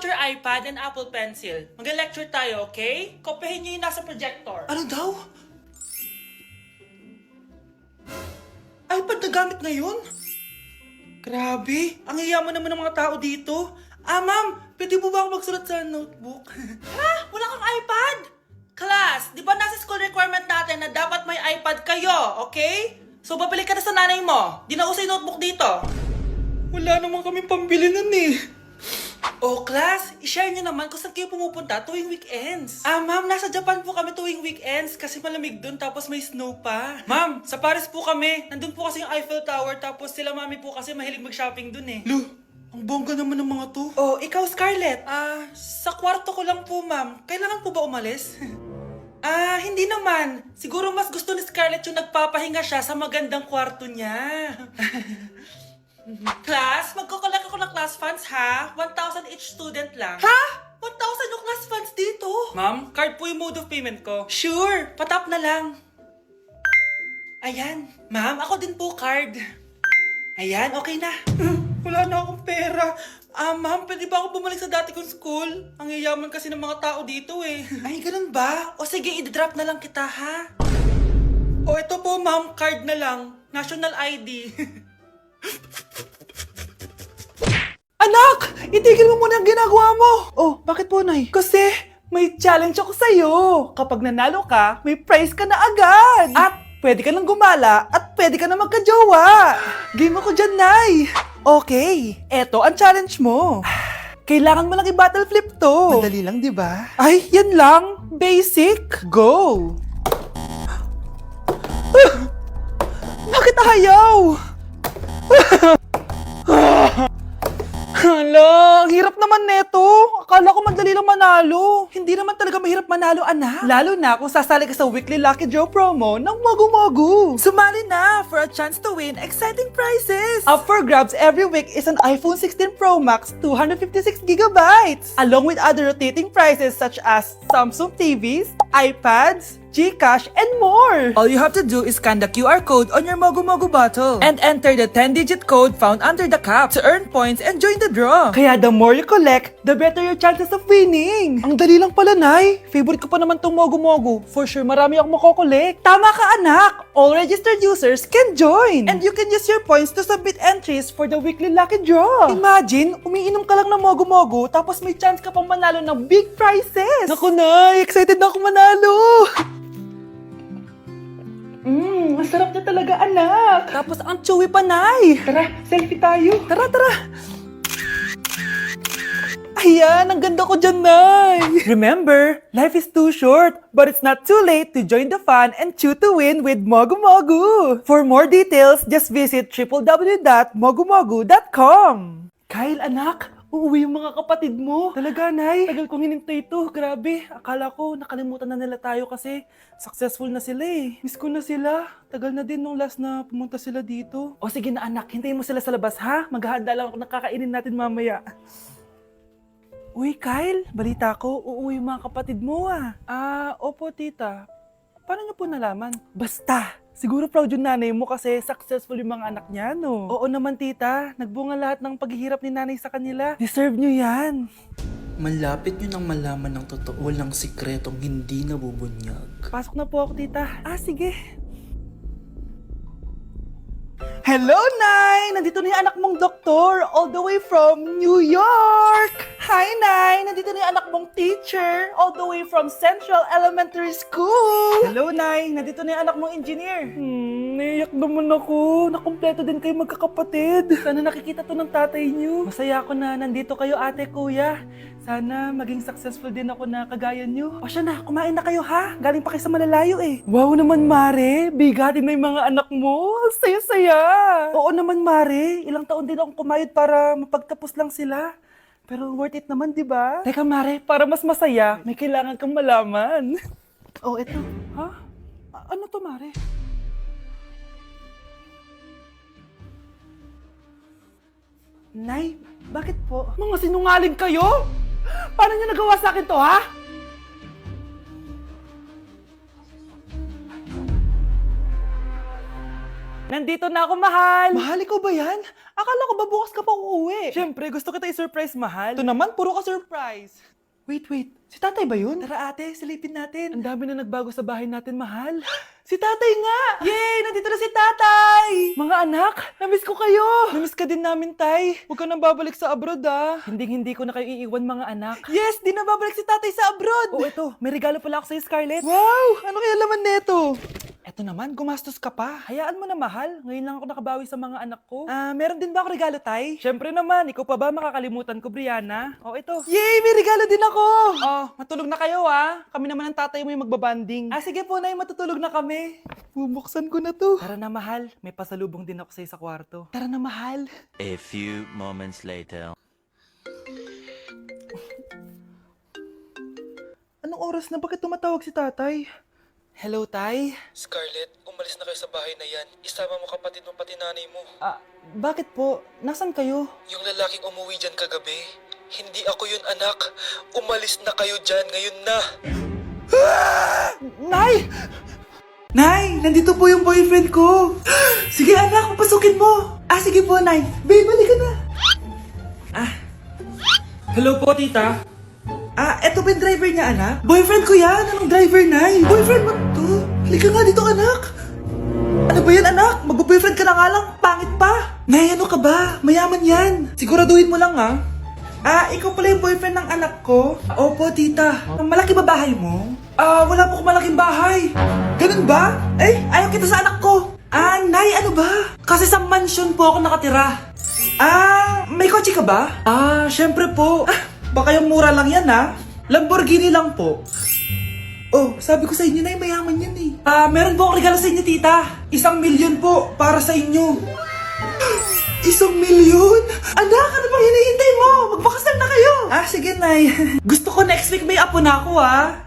out your iPad and Apple Pencil. Mag-lecture tayo, okay? Kopyahin niyo yung nasa projector. Ano daw? iPad na gamit ngayon? Grabe, ang yayaman naman ng mga tao dito. Ma'am, pwede mo ba ako magsulat sa notebook? Ha? Wala kang iPad? Class, di ba nasa school requirement natin na dapat may iPad kayo, okay? So, babalik ka na sa nanay mo. Di na uso yung notebook dito. Wala naman kami pambili nun eh. Oh, class, i-share nyo naman kung saan kayo pumupunta tuwing weekends. Ma'am, nasa Japan po kami tuwing weekends kasi malamig dun tapos may snow pa. Ma'am, sa Paris po kami. Nandun po kasi yung Eiffel Tower tapos sila mami po kasi mahilig mag-shopping dun eh. Lu, ang bongga naman ng mga to. Oh, ikaw, Scarlett. Sa kwarto ko lang po, ma'am. Kailangan po ba umalis? Hindi naman. Siguro mas gusto ni Scarlett yung nagpapahinga siya sa magandang kwarto niya. Class, magkukulak ako ng class funds ha. 1,000 each student lang. Ha? 1,000 yung class funds dito. Ma'am, card po yung mode of payment ko. Sure, patap na lang. Ayan, ma'am, ako din po card. Ayan, okay na. Wala na akong pera. Ma'am, pwede ba ako bumalik sa dati kong school? Ang yayaman kasi ng mga tao dito eh. Ay, ganun ba? O sige, i-drop na lang kita ha. O ito po ma'am, card na lang. National ID. Anak! Itigil mo muna ang ginagawa mo! Oh, bakit po, Nay? Kasi may challenge ako sa'yo. Kapag nanalo ka, may prize ka na agad. At pwede ka nang gumala at pwede ka na magka-jowa. Game ako dyan, Nay. Okay, eto ang challenge mo. Kailangan mo lang i-battle flip to. Madali lang, di ba? Ay, yan lang. Basic. Go! Bakit ayaw? Hala, ang hirap naman neto. Akala ko madali lang manalo. Hindi naman talaga mahirap manalo, anak. Lalo na kung sasali ka sa weekly Lucky Draw promo ng Mogu-Mogu. Sumali na for a chance to win exciting prizes. Up for grabs every week is an iPhone 16 Pro Max 256GB, along with other rotating prizes such as Samsung TVs, iPads, GCash, and more! All you have to do is scan the QR code on your Mogu-Mogu bottle and enter the 10-digit code found under the cap to earn points and join the draw. Kaya the more you collect, the better your chances of winning. Ang dali lang pala, Nay. Favorite ko pa naman tong Mogu-Mogu. For sure, marami akong makokolek. Tama ka, anak! All registered users can join! And you can use your points to submit entries for the weekly lucky draw. Imagine, umiinom ka lang ng Mogu-Mogu tapos may chance ka pang manalo ng big prizes. Naku, Nay! Excited na ako manalo! Masarap niya talaga, anak. Tapos ang chewy pa, Nay. Tara, selfie tayo. Tara, tara. Ayan, ang ganda ko dyan, Nay. Remember, life is too short, but it's not too late to join the fun and chew to win with Mogu-Mogu. For more details, just visit www.mogumogu.com. Kyle, anak, uuwi yung mga kapatid mo. Talaga, Nay. Tagal kong hinintay ito. Grabe. Akala ko nakalimutan na nila tayo kasi successful na sila eh. Miss ko na sila. Tagal na din nung last na pumunta sila dito. O sige na, anak. Hintayin mo sila sa labas, ha? Maghahanda lang ako ng kakainin natin mamaya. Uy, Kyle. Balita ko, uuwi yung mga kapatid mo ah. Opo, tita. Paano niyo po nalaman? Basta! Siguro proud yung nanay mo kasi successful yung mga anak niya, no? Oo naman, tita. Nagbunga lahat ng paghihirap ni nanay sa kanila. Deserve nyo yan. Malapit nyo nang malaman ng totoo lang sikretong hindi nabubunyag. Pasok na po ako, tita. Sige. Hello, Nay! Nandito na yung anak mong doktor all the way from New York! Hi, Nay! Nandito na yung anak mong teacher all the way from Central Elementary School! Hello, Nay! Nandito na yung anak mong engineer. Naiyak naman ako. Nakumpleto din kayo magkakapatid. Sana nakikita to ng tatay niyo. Masaya ako na nandito kayo, ate, kuya. Sana maging successful din ako na kagaya niyo. O siya na, kumain na kayo ha? Galing pa kayo sa malalayo eh. Wow naman, Mare. Bigatin na yung mga anak mo. Saya-saya. Oo naman, Mare. Ilang taon din akong kumayod para mapagtapos lang sila. Pero worth it naman, di ba? Teka, Mare, para mas masaya, may kailangan kang malaman. Oh, eto. Ha? Ano to, Mare? Nay, bakit po? Mga sinungaling kayo? Paano niyo nagawa sa akin to, ha? Nandito na ako, mahal! Mahal, ikaw ba yan? Akala ko ba bukas ka pa uuwi? Siyempre, gusto kita i-surprise, mahal. Ito naman, puro ka surprise. Wait. Si tatay ba yun? Tara ate, silipin natin. Ang dami na nagbago sa bahay natin, mahal. Si tatay nga! Yay! Nandito na si tatay! Mga anak, namiss ko kayo! Namiss ka din namin, tay. Huwag ka nang babalik sa abroad, ah. Hindi ko na kayo iiwan, mga anak. Yes! Di na babalik si tatay sa abroad! Oh, ito. May regalo pala ako sa'yo, Scarlett. Wow! Ano kaya laman neto? Eto naman, gumastos ka pa. Hayaan mo na, mahal. Ngayon lang ako nakabawi sa mga anak ko. Meron din ba ako regalo, tay? Siyempre naman, ikaw pa ba makakalimutan ko, Brianna? Oh, ito. Yay! May regalo din ako! Oh, matulog na kayo, ah. Kami naman ang tatay mo yung magbabanding. Sige po, nay, matutulog na kami. Bubuksan ko na to. Tara na, mahal. May pasalubong din ako sa'yo sa kwarto. Tara na, mahal. A few moments later. Anong oras na? Bakit tumatawag si tatay? Hello, tay? Scarlett, umalis na kayo sa bahay na yan. Isama mo kapatid mo pati nanay mo. Bakit po? Nasaan kayo? Yung lalaking umuwi dyan kagabi, hindi ako yun, anak. Umalis na kayo dyan ngayon na. Nay! Nay! Nandito po yung boyfriend ko! Sige anak, papasukin mo! Sige po, Nay. Babe, balik ka na! Hello po, tita. Eto ba yung driver niya, anak? Boyfriend ko yan! Anong driver, Nay? Boyfriend mo to? Halika nga dito, anak! Ano ba yan, anak? Mag-boyfriend ka na nga lang, pangit pa! Nay, ano ka ba? Mayaman yan! Siguraduhin mo lang, ha? Ikaw pala yung boyfriend ng anak ko? Opo, tita. Malaki ba bahay mo? Wala po akong malaking bahay. Ganun ba? Ayaw kita sa anak ko. Nay, ano ba? Kasi sa mansion po ako nakatira. May kotse ka ba? Syempre po. Baka yung mura lang yan, ha? Lamborghini lang po. Oh, sabi ko sa inyo na mayaman yan eh. Meron po akong regalo sa inyo, tita. 1,000,000 po para sa inyo. 1,000,000? Anak, ano bang hinihintay mo? Magpakasal na kayo. Sige, Nay. Gusto ko next week may apo na ako, ha?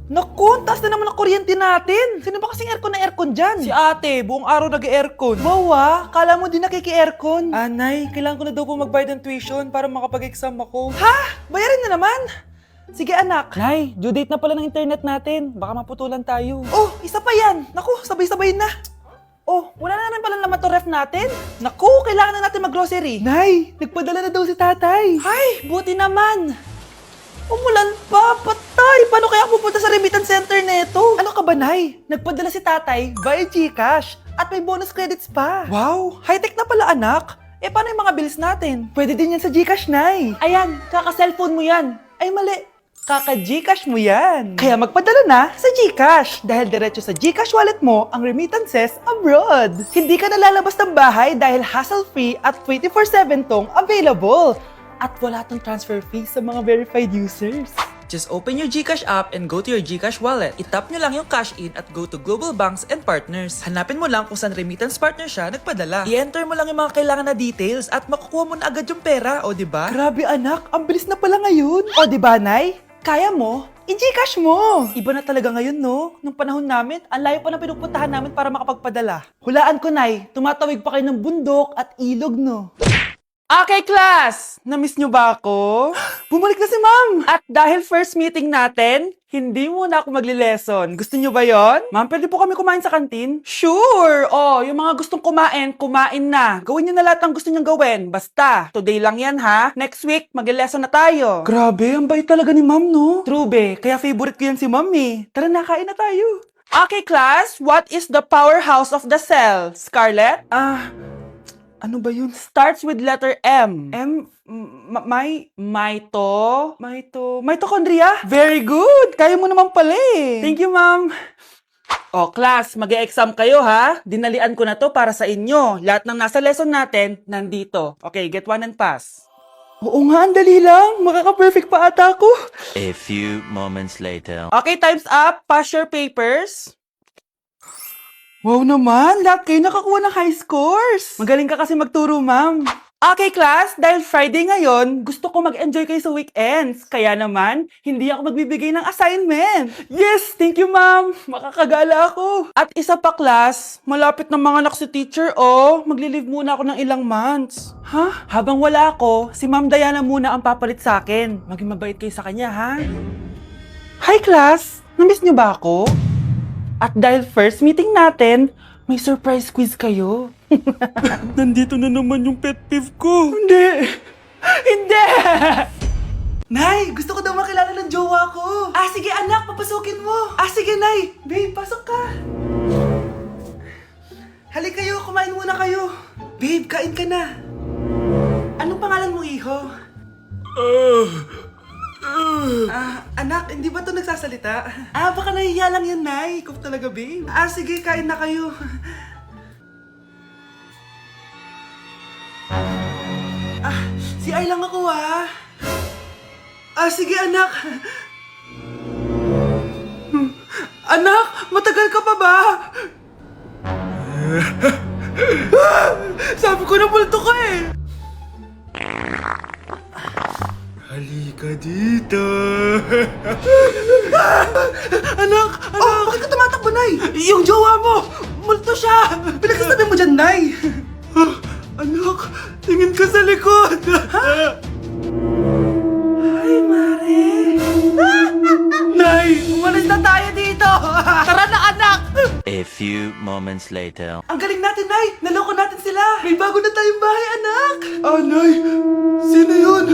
Naku, taas na naman ang kuryente natin. Sino ba kasing aircon dyan? Si ate, buong araw nag-aircon. Wow, kala mo din nakiki-aircon. Nay, kailangan ko na daw po magbayad ng tuition para makapag-exam ako. Ha? Bayarin na naman? Sige anak. Nay, due date na pala ng internet natin. Baka maputulan tayo. Oh, isa pa yan. Naku, sabay-sabay na. Oh, wala na naman pala naman to ref natin. Naku, kailangan na natin mag-grocery. Nay, nagpadala na daw si tatay. Ay, buti naman. Umulan pa, patay. Paano kaya pupunta sa remittance center neto? Ano ka ba, Nay? Nagpadala si tatay via GCash at may bonus credits pa. Wow, high-tech na pala, anak. Paano yung mga bills natin? Pwede din yan sa GCash, Nay. Ayan, kaka-cellphone mo yan. Ay, mali. Kaka-GCash mo yan. Kaya magpadala na sa GCash dahil diretso sa GCash wallet mo ang remittances abroad. Hindi ka nalalabas ng bahay dahil hassle-free at 24/7 tong available. At wala tong transfer fee sa mga verified users. Just open your GCash app and go to your GCash wallet. Itap nyo lang yung cash in at go to global banks and partners. Hanapin mo lang kung saan remittance partner siya nagpadala. I-enter mo lang yung mga kailangan na details at makukuha mo na agad yung pera, o diba? Grabe anak, ang bilis na pala ngayon. O diba, Nay? Kaya mo? I-GCash mo! Iba na talaga ngayon, no? Nung panahon namin, ang layo pa ng pinupuntahan namin para makapagpadala. Hulaan ko, Nay, tumatawid pa kayo ng bundok at ilog, no? Okay, class! Namiss nyo ba ako? Bumalik na si Ma'am! At dahil first meeting natin, hindi muna ako magli-lesson. Gusto nyo ba yon? Ma'am, pwede po kami kumain sa kantin? Sure! Yung mga gustong kumain, kumain na. Gawin nyo na lahat ng gusto nyo gawin. Basta, today lang yan ha. Next week, magli-lesson na tayo. Grabe, ang bait talaga ni Ma'am, no? True, be. Kaya favorite ko yan si Ma'am eh. Tara na, kain na tayo. Okay, class. What is the powerhouse of the cell? Scarlett? Ano ba yun? Starts with letter M. Mitochondria? Very good! Kaya mo naman pala eh. Thank you, ma'am. Class, mag-e-exam kayo ha. Dinalian ko na to para sa inyo. Lahat ng nasa lesson natin, nandito. Okay, get one and pass. Oo nga, ang dali lang. Makaka-perfect pa ata ako. A few moments later. Okay, time's up. Pass your papers. Wow naman, lahat kayo nakakuha ng high scores. Magaling ka kasi magturo, ma'am. Okay, class, dahil Friday ngayon, gusto ko mag-enjoy kayo sa weekends. Kaya naman, hindi ako magbibigay ng assignment. Yes, thank you, ma'am. Makakagala ako. At isa pa, class, malapit na mga anak si teacher, magli-leave muna ako ng ilang months. Ha? Habang wala ako, si Ma'am Diana muna ang papalit sa akin. Maging mabait kayo sa kanya, ha? Hi, class. Namiss niyo ba ako? At dahil first meeting natin, may surprise quiz kayo. Nandito na naman yung pet peeve ko. Hindi! Hindi! Nay, gusto ko daw makilala ng jowa ko. Ah, sige anak, papasukin mo. Ah, sige Nay. Babe, pasok ka. Halika kayo, kumain muna kayo. Babe, kain ka na. Anong pangalan mo, iho? Anak, hindi ba ito nagsasalita? Ah, baka nahihiya lang yan, Nay. Ikaw talaga, babe. Ah, sige, kain na kayo. Ah, si Ay lang ako, ah. Ah, sige, anak. Anak, matagal ka pa ba? Sabi ko na multo ka eh. Halika dito. Anak! Oh, bakit ka tumatakbo, Nay? Yung jowa mo! Multo siya! Pinagsasabi mo dyan, Nay! Anak, tingin ka sa likod. Ay, Mare! Nay! Umalis na tayo dito! Tara na, anak! A few moments later. Ang galing natin, Nay! Naloko natin sila! May bago na tayong bahay, anak! Ah, Nay, sino yun?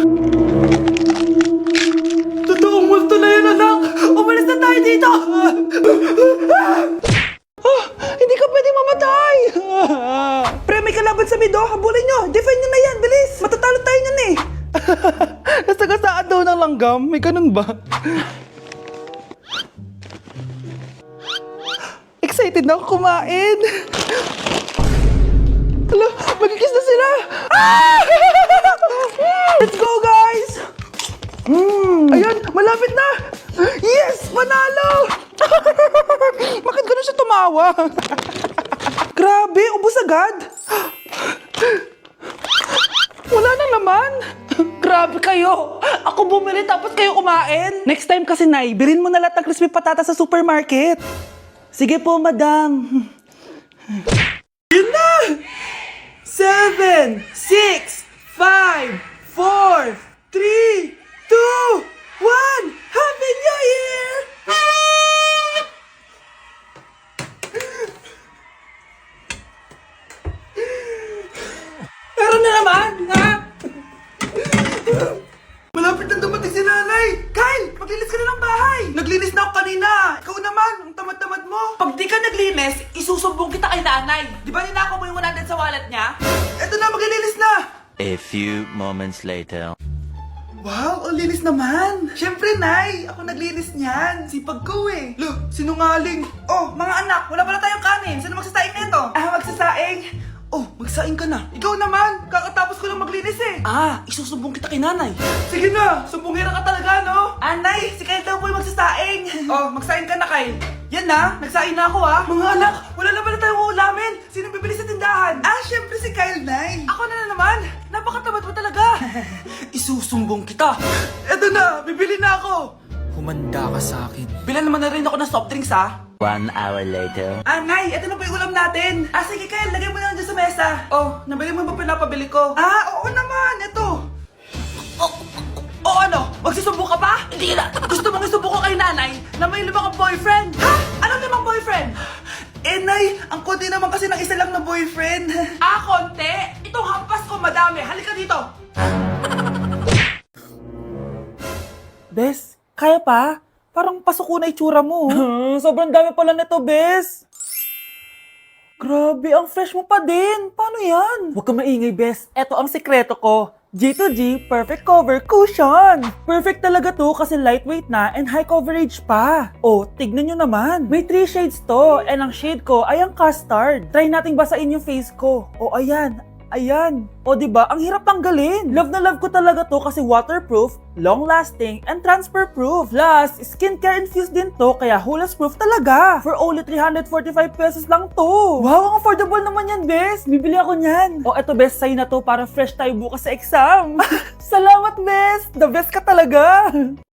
Totoong multo na yun, anak! Umalis na tayo dito! Hindi ka pwede mamatay! Pre, may kalaban sa mido. Habulin nyo! Defend nyo na yan! Bilis! Matatalo tayo nyan eh! Nasagasaan daw ng langgam? May ganun ba? Excited na ako kumain! Hala, magkikis na sila! Ah! Let's go, guys! Ayan, malapit na! Yes! Panalo! Bakit ganun siya tumawa? Grabe, ubos agad! Wala na naman! Grabe kayo! Ako bumili tapos kayo kumain! Next time kasi, Nay, bilhin mo na lahat ng crispy patata sa supermarket. Sige po, madam. Yun na! 7, 6, 5, 4, 3, 2, 1! Happy New Year! Pero na naman, ha? Malapit na dumating si nanay! Kyle, maglinis ka na ng bahay! Naglinis na ako kanina! Ikaw naman, ang tamad-tamad mo! Pag di ka naglinis, isusumbong kita kay nanay! Di ba ninakaw mo yung 100 sa wallet niya? Eto na, maglilinis na! A few moments later. Wow, ang linis naman! Siyempre, Nay! Ako naglinis niyan! Sipag ko eh! Lo, sinungaling! Oh, mga anak, wala pala tayong kanin! Sino magsasaing nito? Ah, magsasaing! Oh, magsaing ka na! Ikaw naman! Kakatapos ko lang maglinis eh! Ah, isusumbong kita kay nanay! Sige na! Sumbongera ka talaga, no? Anay, si Kyle daw po yung magsasaing! Oh, magsaing ka na, Kyle! Yan na! Nagsaing na ako, ah! Mga anak, wala na pala tayong uulamin! Sino bibili sa tindahan? Ah, syempre si Kyle, Nay! Ako na naman! Napakatamad mo talaga! Isusumbong kita! Eto na! Bibili na ako! Humanda ka sa akin. Bilan naman na rin ako ng soft drinks, ha? 1 hour later. Ah, Nay! Eto na po yung ulam natin! Ah, sige, Kyle! Lagay mo na lang dyan sa mesa! Oh, nabili mo ba pinapabili ko? Ah, oo naman! Eto! O ano? Magsusumbong ka pa? Hindi na! Gusto mong isumbong ko kay nanay na may 5 kang boyfriend? Ha? Anong 5 boyfriend? Eh, Nay, ang konti naman kasi ng isa lang na boyfriend. Ah, konti? Itong hampas ko madami. Halika dito. Bes, kaya pa? Parang pasuko na itsura mo. Sobrang dami pala nito, Bes. Grabe, ang fresh mo pa din. Paano yan? Huwag ka maingay, Bes. Eto ang sikreto ko. G2G Perfect Cover Cushion. Perfect talaga to kasi lightweight na and high coverage pa. Oh, tignan nyo naman. May 3 shades to and ang shade ko ay ang custard. Try nating basain yung face ko. Oh, ayan. Ayan. O, diba? Ang hirap tanggalin. Love na love ko talaga to kasi waterproof, long-lasting, and transfer-proof. Plus, skincare infused din to kaya hulas-proof talaga. For only 345 pesos lang to. Wow, ang affordable naman yan, Bes. Bibili ako niyan. O, eto, Bes, sa'yo na to para fresh tayo bukas sa exam. Salamat, Bes. The best ka talaga.